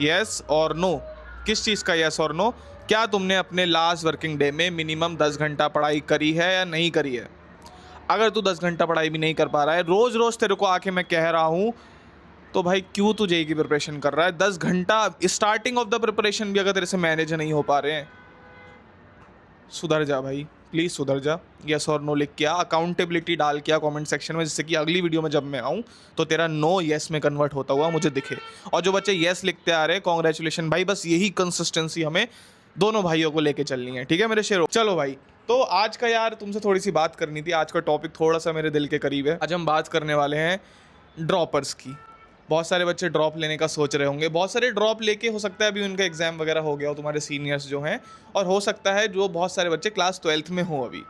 Yes और no. किस चीज़ का यस और नो? क्या तुमने अपने लास्ट वर्किंग डे में मिनिमम 10 घंटा पढ़ाई करी है या नहीं करी है? अगर तू 10 घंटा पढ़ाई भी नहीं कर पा रहा है, रोज़ रोज़ तेरे को आके मैं कह रहा हूँ, तो भाई क्यों तू जेईई की प्रिपरेशन कर रहा है? 10 घंटा स्टार्टिंग ऑफ द प्रिपरेशन भी अगर तेरे से मैनेज नहीं हो पा रहे हैं, सुधर जा भाई, प्लीज़ सुधर जा। यस और नो लिख के आ, अकाउंटेबिलिटी डाल के आ कमेंट सेक्शन में, जिससे कि अगली वीडियो में जब मैं आऊँ तो तेरा नो यस में कन्वर्ट होता हुआ मुझे दिखे। और जो बच्चे यस लिखते आ रहे हैं, कॉन्ग्रेचुलेशन भाई, बस यही कंसिस्टेंसी हमें दोनों भाइयों को लेके चलनी है, ठीक है मेरे शेरों? चलो भाई, तो आज का यार तुमसे थोड़ी सी बात करनी थी। आज का टॉपिक थोड़ा सा मेरे दिल के करीब है। आज हम बात करने वाले हैं ड्रॉपर्स की। बहुत सारे बच्चे ड्रॉप लेने का सोच रहे होंगे, बहुत सारे ड्रॉप लेके हो सकता है अभी उनका एग्ज़ाम वगैरह हो गया हो, तुम्हारे सीनियर्स जो हैं, और हो सकता है जो बहुत सारे बच्चे क्लास 12th में हो अभी।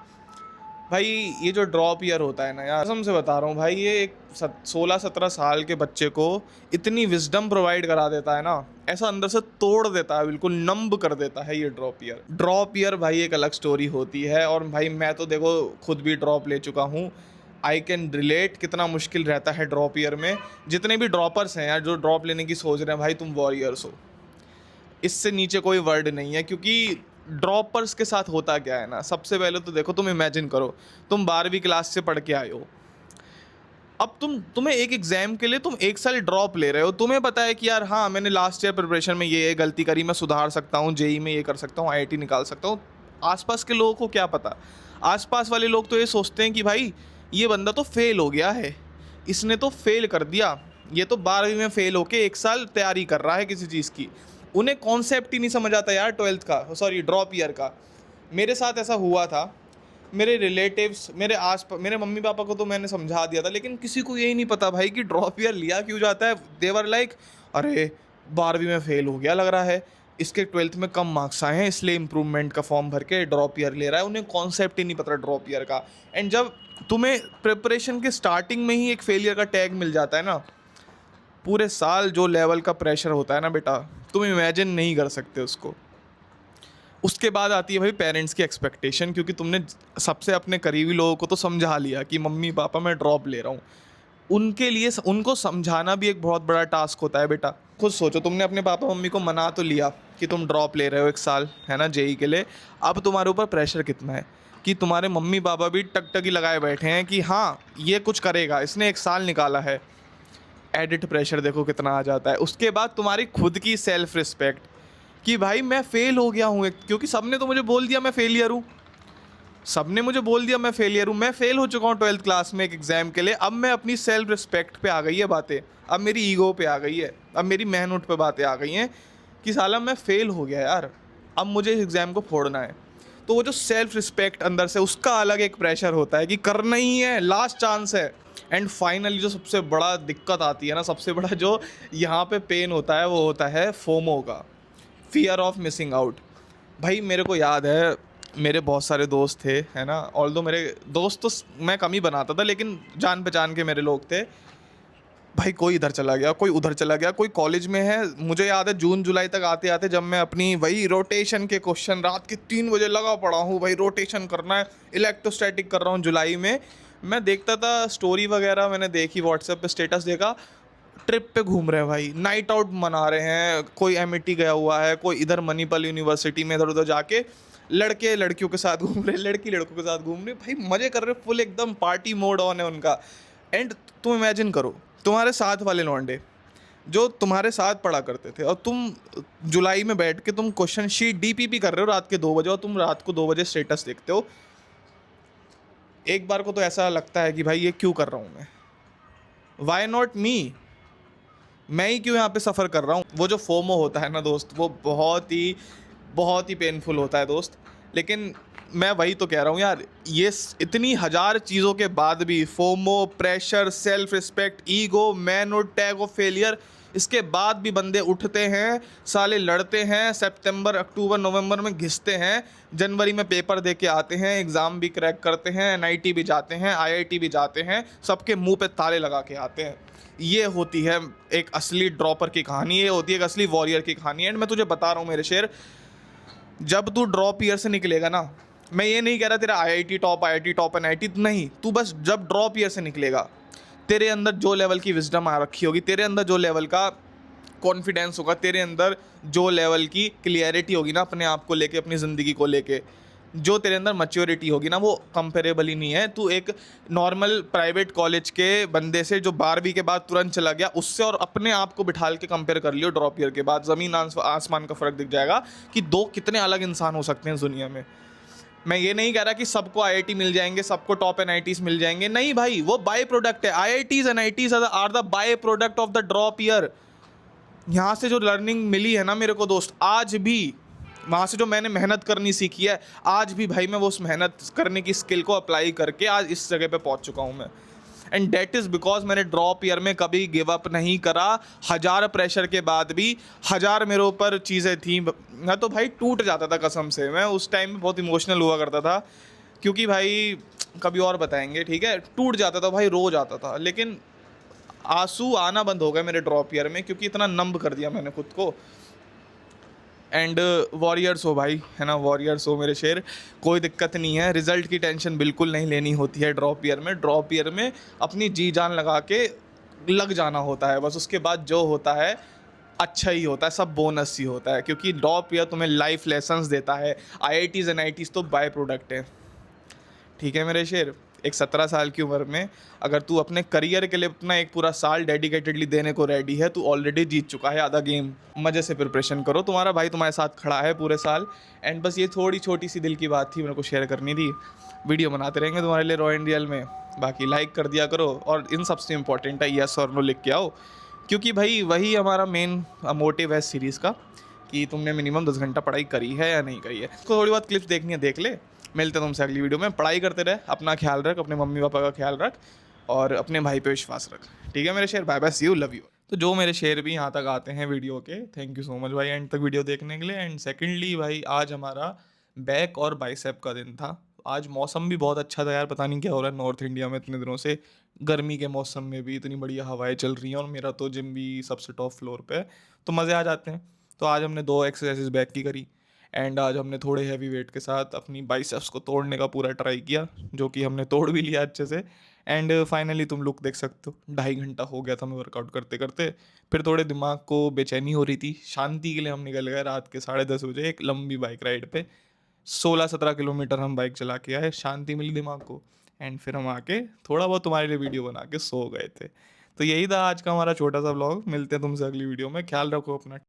भाई ये जो ड्रॉप ईयर होता है ना यार, कसम से बता रहा हूँ भाई, ये एक 16-17 साल के बच्चे को इतनी विजडम प्रोवाइड करा देता है ना, ऐसा अंदर से तोड़ देता है, बिल्कुल नंब कर देता है ये ड्रॉप ईयर। ड्रॉप ईयर भाई एक अलग स्टोरी होती है, और भाई मैं तो देखो खुद भी ड्रॉप ले चुका हूँ। आई कैन रिलेट कितना मुश्किल रहता है ड्रॉप ईयर में। जितने भी ड्रॉपर्स हैं यार, जो ड्रॉप लेने की सोच रहे हैं, भाई तुम वॉरियर्स हो, इससे नीचे कोई वर्ड नहीं है। क्योंकि ड्रॉपर्स के साथ होता क्या है ना, सबसे पहले तो देखो, तुम इमेजिन करो, तुम 12वीं क्लास से पढ़ के आए हो, अब तुम्हें एक एग्ज़ाम के लिए तुम 1 साल ड्रॉप ले रहे हो। तुम्हें पता है कि यार हाँ, मैंने लास्ट ईयर प्रिपरेशन में ये गलती करी, मैं सुधार सकता हूँ, जेईई में ये कर सकता हूँ, आईआईटी निकाल सकता हूँ। आसपास के लोगों को क्या पता? आसपास वाले लोग तो ये सोचते हैं कि भाई ये बंदा तो फेल हो गया है, इसने तो फेल कर दिया, ये तो 12वीं में फेल होके 1 साल तैयारी कर रहा है किसी चीज़ की। उन्हें कॉन्सेप्ट ही नहीं समझ आता यार 12th का, सॉरी ड्रॉप ईयर का। मेरे साथ ऐसा हुआ था। मेरे रिलेटिव्स, मेरे मम्मी पापा को तो मैंने समझा दिया था, लेकिन किसी को यही नहीं पता भाई कि ड्रॉप ईयर लिया क्यों जाता है। देवर लाइक, अरे 12वीं में फेल हो गया लग रहा है, इसके 12th में कम मार्क्स आए हैं, इसलिए इम्प्रूवमेंट का फॉर्म भर के ड्रॉप ईयर ले रहा है। उन्हें कॉन्सेप्ट ही नहीं पता ड्रॉप ईयर का। एंड जब तुम्हें प्रिपरेशन के स्टार्टिंग में ही एक फेलियर का टैग मिल जाता है ना, पूरे साल जो लेवल का प्रेशर होता है ना बेटा, तुम इमेजिन नहीं कर सकते उसको। उसके बाद आती है भाई पेरेंट्स की एक्सपेक्टेशन, क्योंकि तुमने सबसे अपने करीबी लोगों को तो समझा लिया कि मम्मी पापा मैं ड्रॉप ले रहा हूँ। उनके लिए उनको समझाना भी एक बहुत बड़ा टास्क होता है बेटा। खुद सोचो, तुमने अपने पापा मम्मी को मना तो लिया कि तुम ड्रॉप ले रहे हो 1 साल, है ना, जेईई के लिए। अब तुम्हारे ऊपर प्रेशर कितना है कि तुम्हारे मम्मी पापा भी टकटकी लगाए बैठे हैं कि हाँ ये कुछ करेगा, इसने 1 साल निकाला है। एडिट प्रेशर देखो कितना आ जाता है। उसके बाद तुम्हारी खुद की सेल्फ रिस्पेक्ट कि भाई मैं फेल हो गया हूँ, क्योंकि सबने तो मुझे बोल दिया मैं फेलियर हूँ, सबने मुझे बोल दिया मैं फेलियर हूँ, मैं फेल हो चुका हूँ 12th क्लास में एक एग्ज़ाम के लिए। अब मैं अपनी सेल्फ रिस्पेक्ट पे आ गई है बातें, अब मेरी ईगो पे आ गई है, अब मेरी मेहनत पे बातें आ गई हैं कि साला मैं फेल हो गया यार, अब मुझे इस एग्ज़ाम को फोड़ना है। तो वो जो सेल्फ रिस्पेक्ट अंदर से, उसका अलग एक प्रेशर होता है कि करना ही है, लास्ट चांस है। एंड फाइनली जो सबसे बड़ा दिक्कत आती है ना, सबसे बड़ा जो यहाँ पे पेन होता है, वो होता है फोमो का, फियर ऑफ मिसिंग आउट। भाई मेरे को याद है, मेरे बहुत सारे दोस्त थे, है ना, ऑल्दो मेरे दोस्त तो मैं कम ही बनाता था, लेकिन जान पहचान के मेरे लोग थे। भाई कोई इधर चला गया, कोई उधर चला गया, कोई कॉलेज में है। मुझे याद है जून जुलाई तक आते आते, जब मैं अपनी वही रोटेशन के क्वेश्चन रात के 3 बजे लगा पड़ा हूँ, भाई रोटेशन करना है, इलेक्ट्रोस्टैटिक कर रहा हूँ जुलाई में, मैं देखता था स्टोरी वगैरह, मैंने देखी व्हाट्सएप पे स्टेटस देखा, ट्रिप पे घूम रहे हैं भाई, नाइट आउट मना रहे हैं, कोई एमिटी गया हुआ है, कोई इधर मणिपाल यूनिवर्सिटी में इधर उधर जाके लड़के लड़कियों के साथ घूम रहे, लड़की लड़कों के साथ घूम रहे, भाई मज़े कर रहे, फुल एकदम पार्टी मोड ऑन है उनका। एंड तुम इमेजिन करो, तुम्हारे साथ वाले लौंडे जो तुम्हारे साथ पढ़ा करते थे, और तुम जुलाई में बैठ के तुम क्वेश्चन शीट डीपीपी कर रहे हो रात के 2 बजे, और तुम रात को 2 बजे स्टेटस देखते हो। एक बार को तो ऐसा लगता है कि भाई ये क्यों कर रहा हूँ मैं, वाई नॉट मी, मैं ही क्यों यहाँ पे सफ़र कर रहा हूँ। वो जो फोमो होता है ना दोस्त, वो बहुत ही पेनफुल होता है दोस्त। लेकिन मैं वही तो कह रहा हूँ यार, ये इतनी हज़ार चीज़ों के बाद भी, FOMO, pressure, self respect, ego, manhood, tag of failure, इसके बाद भी बंदे उठते हैं, साले लड़ते हैं, सितंबर अक्टूबर नवंबर में घिसते हैं, जनवरी में पेपर दे के आते हैं, एग्ज़ाम भी क्रैक करते हैं, एनआईटी भी जाते हैं, आईआईटी भी जाते हैं, सबके मुंह पे ताले लगा के आते हैं। ये होती है एक असली ड्रॉपर की कहानी, ये होती है एक असली वॉरियर की कहानी। एंड मैं तुझे बता रहा हूँ मेरे शेर, जब तू ड्रॉप ईयर से निकलेगा ना, मैं ये नहीं कह रहा तेरा आईआईटी टॉप एनआईटी नहीं, तू बस जब ड्रॉप ईयर से निकलेगा, तेरे अंदर जो लेवल की विजडम आ रखी होगी, तेरे अंदर जो लेवल का कॉन्फिडेंस होगा तेरे अंदर, जो लेवल की क्लियरिटी होगी ना अपने आप को लेके, अपनी ज़िंदगी को लेके, जो तेरे अंदर मैच्योरिटी होगी ना, वो कंपेरेबल ही नहीं है। तू एक नॉर्मल प्राइवेट कॉलेज के बंदे से जो 12वीं के बाद तुरंत चला गया उससे, और अपने आप को बिठाल के कंपेयर कर लियो ड्रॉप ईयर के बाद, ज़मीन आसमान का फ़र्क दिख जाएगा कि दो कितने अलग इंसान हो सकते हैं इस दुनिया में। मैं ये नहीं कह रहा कि सबको आईआईटी मिल जाएंगे, सबको टॉप एनआईटीज मिल जाएंगे, नहीं भाई, वो बाय प्रोडक्ट है। IITs NITs are the by product of the drop year. यहाँ से जो लर्निंग मिली है ना मेरे को दोस्त, आज भी वहाँ से जो मैंने मेहनत करनी सीखी है, आज भी भाई मैं वो उस मेहनत करने की स्किल को अप्लाई करके आज इस जगह पे पहुँच चुका हूँ मैं। एंड डेट इज़ बिकॉज मैंने ड्रॉप ईयर में कभी गिव अप नहीं करा। हज़ार प्रेशर के बाद भी, हज़ार मेरे ऊपर चीज़ें थी, मैं तो भाई टूट जाता था कसम से। मैं उस टाइम में बहुत इमोशनल हुआ करता था, क्योंकि भाई कभी और बताएंगे, ठीक है, टूट जाता था भाई, रो जाता था। लेकिन आंसू आना बंद हो गए मेरे ड्रॉप ईयर में, क्योंकि इतना नंब कर दिया मैंने खुद को। एंड वॉरियर्स हो भाई, है ना, वॉरियर्स हो मेरे शेर, कोई दिक्कत नहीं है, रिजल्ट की टेंशन बिल्कुल नहीं लेनी होती है ड्रॉप ईयर में। ड्रॉप ईयर में अपनी जी जान लगा के लग जाना होता है बस, उसके बाद जो होता है अच्छा ही होता है, सब बोनस ही होता है, क्योंकि ड्रॉप ईयर तुम्हें लाइफ लेसन्स देता है। आईआईटीज़ एनआईटीज़ तो बाय प्रोडक्ट है, ठीक है मेरे शेर। एक 17 साल की उम्र में अगर तू अपने करियर के लिए अपना एक पूरा साल डेडिकेटेडली देने को रेडी है, तू ऑलरेडी जीत चुका है आधा गेम। मज़े से प्रिपरेशन करो, तुम्हारा भाई तुम्हारे साथ खड़ा है पूरे साल। एंड बस ये थोड़ी छोटी सी दिल की बात थी, मेरे को शेयर करनी थी। वीडियो बनाते रहेंगे तुम्हारे लिए रॉ एंड रियल में। बाकी लाइक कर दिया करो, और इन सबसे इंपॉर्टेंट है यस और नो लिख के आओ, क्योंकि भाई वही हमारा मेन मोटिव है इस सीरीज़ का, कि तुमने मिनिमम 10 घंटा पढ़ाई करी है या नहीं करी है। तो थोड़ी बहुत क्लिप्स देखनी है देख ले। मिलते हैं तुमसे अगली वीडियो में। पढ़ाई करते रहे, अपना ख्याल रख, अपने मम्मी पापा का ख्याल रख, और अपने भाई पे विश्वास रख, ठीक है मेरे शेर। Bye bye, see you, love you. तो जो मेरे शेर भी यहाँ तक आते हैं वीडियो के, थैंक यू सो मच भाई एंड तक वीडियो देखने के लिए। एंड सेकेंडली भाई, आज हमारा बैक और बाइसेप का दिन था। आज मौसम भी बहुत अच्छा था यार, पता नहीं क्या हो रहा है नॉर्थ इंडिया में इतने दिनों से। गर्मी के मौसम में भी इतनी बढ़िया हवाएं चल रही हैं, और मेरा तो जिम भी सबसे टॉप फ्लोर पे है, तो मज़े आ जाते हैं। तो आज हमने 2 एक्सरसाइजेज बैक की करी। एंड आज हमने थोड़े हैवी वेट के साथ अपनी बाइसेप्स को तोड़ने का पूरा ट्राई किया, जो कि हमने तोड़ भी लिया अच्छे से। एंड फाइनली तुम लुक देख सकते हो, 2.5 घंटा हो गया था हमें वर्कआउट करते करते। फिर थोड़े दिमाग को बेचैनी हो रही थी, शांति के लिए हम निकल गए रात के 10:30 बजे एक लंबी बाइक राइड पे। 16-17 किलोमीटर हम बाइक चला के आए, शांति मिली दिमाग को। एंड फिर हम आके थोड़ा बहुत तुम्हारे लिए वीडियो बना के सो गए थे। तो यही था आज का हमारा छोटा सा व्लॉग। मिलते हैं तुमसे अगली वीडियो में, ख्याल रखो अपना।